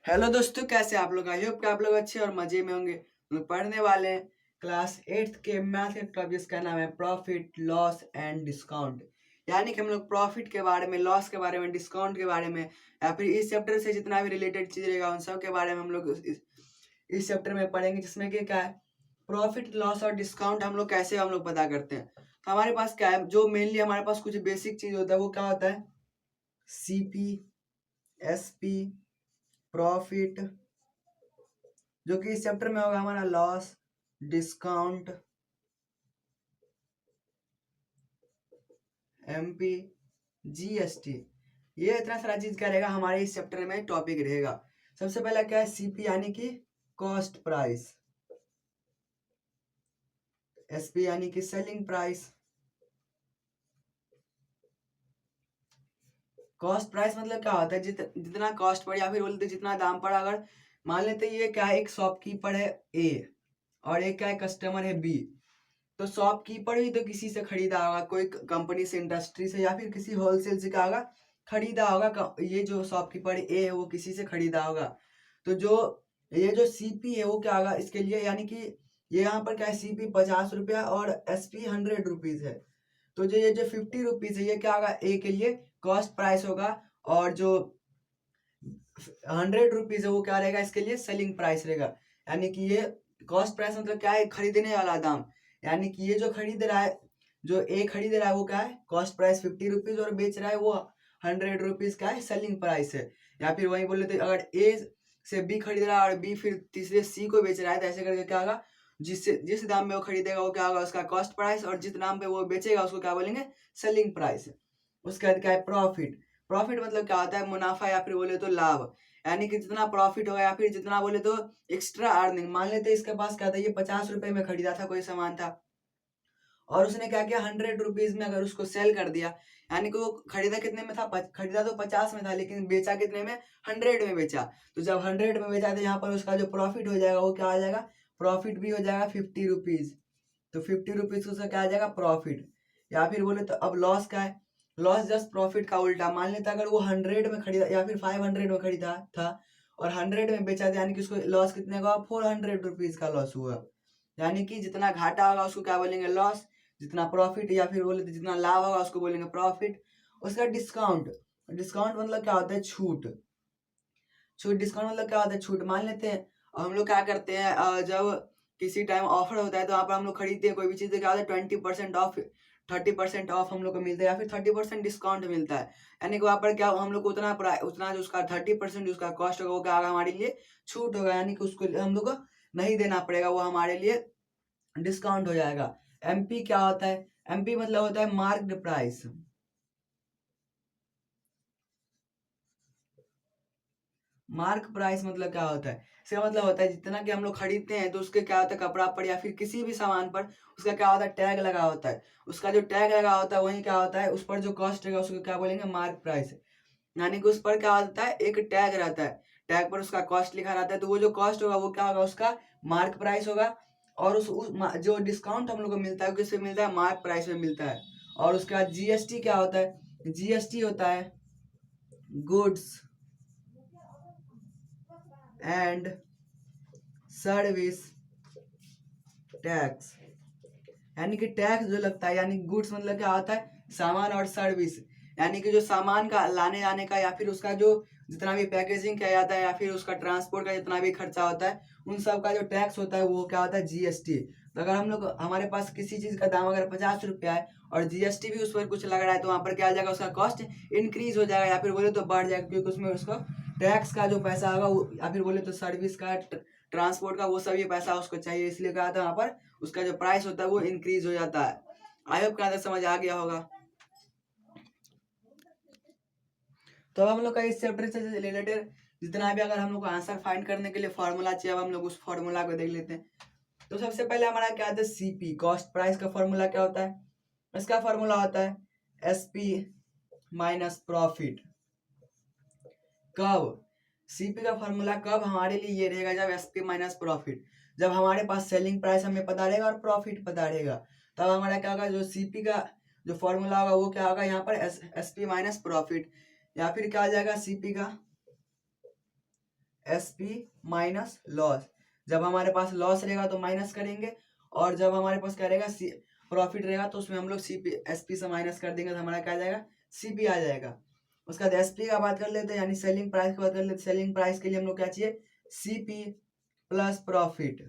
Hello दोस्तों, कैसे आप लोग? आई होप कि आप लोग अच्छे और मजे में होंगे। हम लोग पढ़ने वाले हैं क्लास 8 के मैथ के टॉपिक जिसका नाम है प्रॉफिट लॉस एंड डिस्काउंट। यानी कि हम लोग प्रॉफिट के बारे में, लॉस के बारे में, डिस्काउंट के बारे में या फिर इस चैप्टर से जितना भी रिलेटेड चीज रहेगा उन सब के बारे में हम लोग इस चैप्टर में पढ़ेंगे। जिसमें कि क्या है, प्रॉफिट लॉस और डिस्काउंट हम लोग कैसे पता करते हैं। तो हमारे पास क्या है, जो मेनली हमारे पास कुछ बेसिक चीज होता है वो क्या होता है, सीपी, एसपी, प्रॉफिट, जो कि इस चैप्टर में होगा हमारा लॉस, डिस्काउंट, एमपी, जीएसटी। ये इतना सारा चीज क्या रहेगा हमारे इस चैप्टर में टॉपिक रहेगा। सबसे पहला क्या है, सीपी यानी कि कॉस्ट प्राइस, एसपी यानी कि सेलिंग प्राइस। कॉस्ट प्राइस मतलब क्या होता है, जितना कॉस्ट पड़े या फिर बोलते जितना दाम पड़ा। अगर मान लेते ये क्या है, एक शॉपकीपर है ए और एक क्या है, कस्टमर है बी। तो शॉपकीपर भी तो किसी से खरीदा होगा, कोई कंपनी से, इंडस्ट्री से या फिर किसी होलसेल से क्या होगा, खरीदा होगा। ये जो शॉपकीपर ए है वो किसी से खरीदा होगा। तो जो ये जो सीपी है वो क्या होगा इसके लिए, यानी कि ये यहाँ पर क्या है, सीपी 50 रुपया और एसपी 100 रुपीज है। तो जो ये जो 50 रुपीज है ये क्या होगा, ए के लिए कॉस्ट प्राइस होगा। और जो 100 रुपीज है वो क्या रहेगा, इसके लिए सेलिंग प्राइस रहेगा। यानी कि ये कॉस्ट प्राइस मतलब क्या है, खरीदने वाला दाम। यानी कि ये जो खरीद रहा है, जो ए खरीद रहा है वो क्या है, कॉस्ट प्राइस 50 रुपीज, और बेच रहा है वो 100 रुपीज का है, सेलिंग प्राइस है। या फिर वही बोले तो अगर ए से बी खरीद रहा है और बी फिर तीसरे सी को बेच रहा है, तो ऐसे करके क्या होगा, जिस दाम में वो खरीदेगा वो क्या होगा, उसका कॉस्ट प्राइस, और जिस दाम पे वो बेचेगा उसको क्या बोलेंगे, सेलिंग प्राइस। उसके बाद क्या है, प्रॉफिट। प्रॉफिट मतलब क्या होता है, मुनाफा या फिर बोले तो लाभ। यानी कि जितना प्रॉफिट होगा या फिर जितना बोले तो एक्स्ट्रा अर्निंग। मान लेते इसके पास क्या था, ये 50 रुपए में खरीदा था कोई सामान था, और उसने क्या किया, 100 रुपीज में अगर उसको सेल कर दिया। यानी कि वो खरीदा कितने में था, खरीदा तो 50 में था लेकिन बेचा कितने में, 100 में बेचा। तो जब 100 में बेचा तो यहाँ पर उसका जो प्रॉफिट हो जाएगा वो क्या आ जाएगा, प्रॉफिट भी हो जाएगा 50 रुपीज। तो 50 रुपीज उसका क्या आ जाएगा, प्रॉफिट। या फिर बोले तो अब लॉस का है, लॉस जस्ट प्रॉफिट का उल्टा। मान लेता अगर वो 100 में खरीदा या फिर 500 में खरीदा था और 100 में बेचा था, यानी कि उसको लॉस कितने का, 400 रुपीज का लॉस हुआ। यानी कि जितना घाटा होगा उसको क्या बोलेंगे, लॉस। जितना प्रॉफिट या फिर बोले तो जितना लाभ होगा उसको बोलेंगे प्रॉफिट। उसका डिस्काउंट, डिस्काउंट मतलब क्या होता है, छूट। छूट, डिस्काउंट मतलब क्या होता है, छूट। मान लेते हैं हम लोग क्या करते हैं, जब किसी टाइम ऑफर होता है तो वहाँ पर हम लोग खरीदते हैं कोई भी चीज़, तो क्या होता है 20% ऑफ, 30% ऑफ हम लोग को मिलता है या फिर 30% डिस्काउंट मिलता है। यानी कि वहाँ पर क्या हम लोग को उतना जो उसका 30% उसका कॉस्ट होगा वो क्या होगा, हमारे लिए छूट होगा। यानी कि उसको हम लोग को नहीं देना पड़ेगा, वो हमारे लिए डिस्काउंट हो जाएगा। एमपी क्या होता है, एमपी मतलब होता है मार्क्ड प्राइस। मार्क प्राइस मतलब क्या होता है, इसका मतलब होता है जितना कि हम लोग खरीदते हैं तो उसके क्या होता है, कपड़ा पर या फिर किसी भी सामान पर उसका क्या होता है, टैग लगा होता है। उसका जो टैग लगा होता है वही क्या होता है, उस पर जो कॉस्ट रहेगा उसको क्या बोलेंगे, मार्क प्राइस। यानी कि उस पर क्या होता है, एक टैग रहता है, टैग पर उसका कॉस्ट लिखा रहता है। तो वो जो कॉस्ट होगा वो क्या होगा, उसका मार्क प्राइस होगा। और जो डिस्काउंट हम लोग को मिलता है वो किससे मिलता है, मार्क प्राइस में मिलता है। और उसके बाद जीएसटी क्या होता है, जीएसटी होता है गुड्स एंड सर्विस टैक्स। यानी कि टैक्स जो लगता है, यानी गुड्स मतलब क्या होता है, सामान, और सर्विस यानी कि जो सामान का लाने आने का या फिर उसका जो जितना भी पैकेजिंग किया जाता है या फिर उसका ट्रांसपोर्ट का जितना भी खर्चा होता है, उन सब का जो टैक्स होता है वो क्या होता है, जीएसटी। तो अगर हम लोग, हमारे पास किसी चीज का दाम अगर 50 रुपया है और जीएसटी भी उस पर कुछ लग रहा है, तो वहां पर क्या आ जाएगा, उसका कॉस्ट इंक्रीज हो जाएगा या फिर बोले तो बढ़ जाएगा, क्योंकि उसमें उसका टैक्स का जो पैसा होगा या फिर बोले तो सर्विस का, ट्रांसपोर्ट का, वो सभी पैसा उसको चाहिए, इसलिए क्या था वहां पर उसका जो प्राइस होता है वो इंक्रीज हो जाता है। आई होप क्या समझ आ गया होगा। तो अब हम लोग का इस चैप्टर से रिलेटेड जितना भी अगर हम लोग को आंसर फाइंड करने के लिए फॉर्मूला चाहिए, अब हम लोग उस फॉर्मूला को देख लेते हैं। तो सबसे पहले हमारा क्या आता है, सीपी, कॉस्ट प्राइस का फॉर्मूला क्या होता है, इसका फॉर्मूला होता है एसपी माइनस प्रॉफिट। कब, सीपी का फॉर्मूला कब हमारे लिए ये रहेगा, जब एसपी माइनस प्रॉफिट, जब हमारे पास सेलिंग प्राइस हमें पता रहेगा और प्रॉफिट पता रहेगा, तब हमारा क्या होगा, जो सीपी का जो फॉर्मूला होगा वो क्या होगा, यहाँ पर एसपी माइनस प्रॉफिट। या फिर क्या आ जाएगा, सीपी का SP माइनस लॉस। जब हमारे पास लॉस रहेगा तो माइनस करेंगे, और जब हमारे पास क्या रहेगा प्रॉफिट रहेगा तो उसमें हम लोग SP से माइनस कर देंगे तो हमारा क्या आ जाएगा, CP आ जाएगा। उसके बाद SP का बात कर लेते हैं, यानी सेलिंग प्राइस की बात कर लेते हैं। सेलिंग प्राइस के लिए हम लोग क्या चाहिए, CP प्लस प्रॉफिट।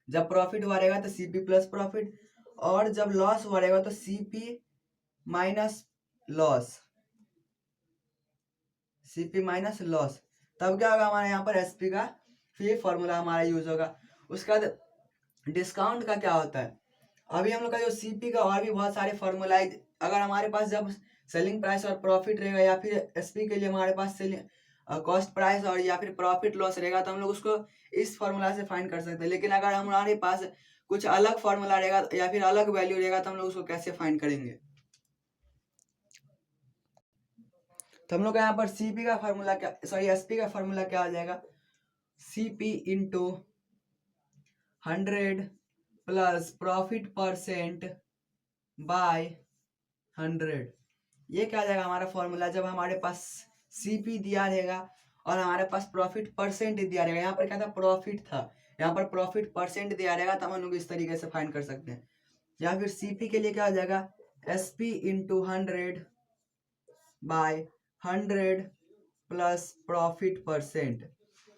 जब प्रॉफिट हुआ रहेगा तो CP प्लस प्रॉफिट, और जब लॉस हुआ रहेगा तो CP minus loss, CP minus loss. तब क्या होगा हमारे यहाँ पर SP का फिर फॉर्मूला हमारा यूज होगा। उसके बाद डिस्काउंट का क्या होता है, अभी हम लोग का जो CP का और भी बहुत सारे फॉर्मूला है। अगर हमारे पास जब सेलिंग प्राइस और प्रॉफिट रहेगा, या फिर SP के लिए हमारे पास सेलिंग कॉस्ट प्राइस और या फिर प्रॉफिट लॉस रहेगा, तो हम लोग उसको इस फॉर्मूला से फाइंड कर सकते हैं। लेकिन अगर हमारे पास कुछ अलग फॉर्मूला रहेगा या फिर अलग वैल्यू रहेगा तो हम लोग उसको कैसे फाइंड करेंगे। तो हम लोग यहाँ पर CP का फॉर्मूला क्या, सॉरी SP का फॉर्मूला क्या आ जाएगा, CP into 100 plus profit percent by 100। ये क्या आ जाएगा हमारा फॉर्मूला, जब हमारे पास CP दिया रहेगा और हमारे पास प्रॉफिट परसेंट दिया रहेगा। यहाँ पर क्या था, प्रॉफिट था, यहाँ पर प्रॉफिट परसेंट दिया रहेगा, तब हम लोग इस तरीके से फाइंड कर सकते हैं। या फिर CP के लिए क्या हो जाएगा, SP into 100 by 100 plus profit percent.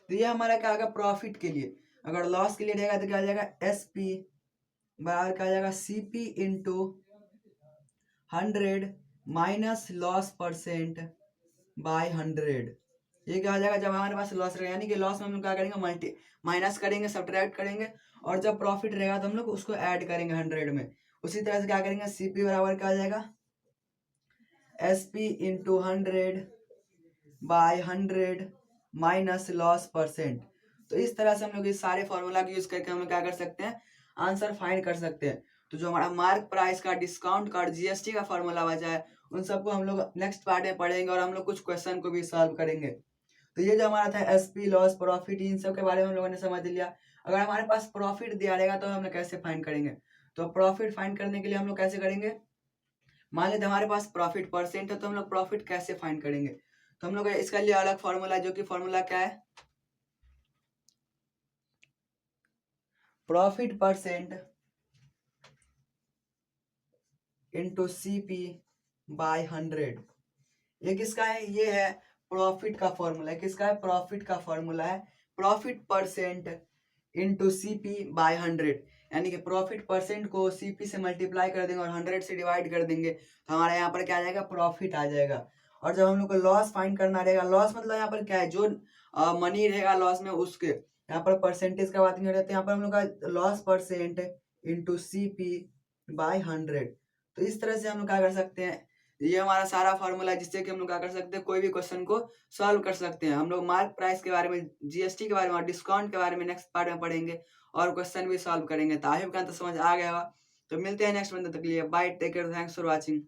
तो ये हमारा क्या होगा प्रॉफिट के लिए। अगर लॉस के लिए रहेगा तो क्या हो जाएगा, SP बराबर क्या हो जाएगा, CP into 100 minus loss percent by 100। ये क्या हो जाएगा, जब हमारे पास लॉस रहेगा, यानी कि लॉस में हम लोग क्या करेंगे, माइनस करेंगे, सब्ट्रैक्ट करेंगे, और जब प्रॉफिट रहेगा तो हम लोग उसको ऐड करेंगे 100 में। उसी तरह से क्या करेंगे, CP बराबर क्या हो जाएगा, SP into 100 by 100 minus loss percent. तो इस तरह से हम लोग इस सारे फॉर्मूला का यूज करके हम लोग क्या कर सकते हैं, आंसर फाइंड कर सकते हैं। तो जो हमारा मार्क प्राइस का, डिस्काउंट का और GST का फॉर्मूला बचा है, उन सबको हम लोग नेक्स्ट पार्ट में पढ़ेंगे, और हम लोग कुछ क्वेश्चन को भी सॉल्व करेंगे। तो ये जो हमारा था SP लॉस प्रॉफिट, इन सब के बारे में हम लोगों ने समझ लिया। अगर हमारे पास प्रॉफिट दिया रहेगा तो हम लोग कैसे फाइंड करेंगे, तो प्रॉफिट फाइंड करने के लिए हम लोग कैसे करेंगे, मान लेते हमारे पास प्रॉफिट परसेंट है, तो हम लोग प्रॉफिट कैसे फाइंड करेंगे। तो हम लोग इसका लिए अलग फॉर्मूला, जो कि फॉर्मूला क्या है, profit percent into CP by 100। ये किसका है, ये है प्रॉफिट का फॉर्मूला है। किसका है, प्रॉफिट का फॉर्मूला है, profit percent into CP by 100। यानी कि प्रॉफिट परसेंट को CP से मल्टीप्लाई कर देंगे और 100 से डिवाइड कर देंगे, तो हमारे यहाँ पर क्या आ जाएगा, प्रॉफिट आ जाएगा। और जब हम लोग को लॉस फाइंड करना रहेगा, लॉस मतलब यहाँ पर क्या है, जो मनी रहेगा लॉस में, उसके यहाँ पर परसेंटेज का बात नहीं रहती, यहाँ पर हम लोग का loss percent into CP by 100। तो इस तरह से हम लोग क्या कर सकते हैं, ये हमारा सारा फॉर्मूला है, जिससे कि हम लोग क्या कर सकते हैं, कोई भी क्वेश्चन को सॉल्व कर सकते हैं। हम लोग मार्क प्राइस के बारे में, GST के बारे में और डिस्काउंट के बारे में नेक्स्ट पार्ट में पढ़ेंगे, और क्वेश्चन भी सॉल्व करेंगे। तो आई होप समझ आ गया होगा। तो मिलते हैं नेक्स्ट वन, तक के लिए bye, take care, thanks for watching.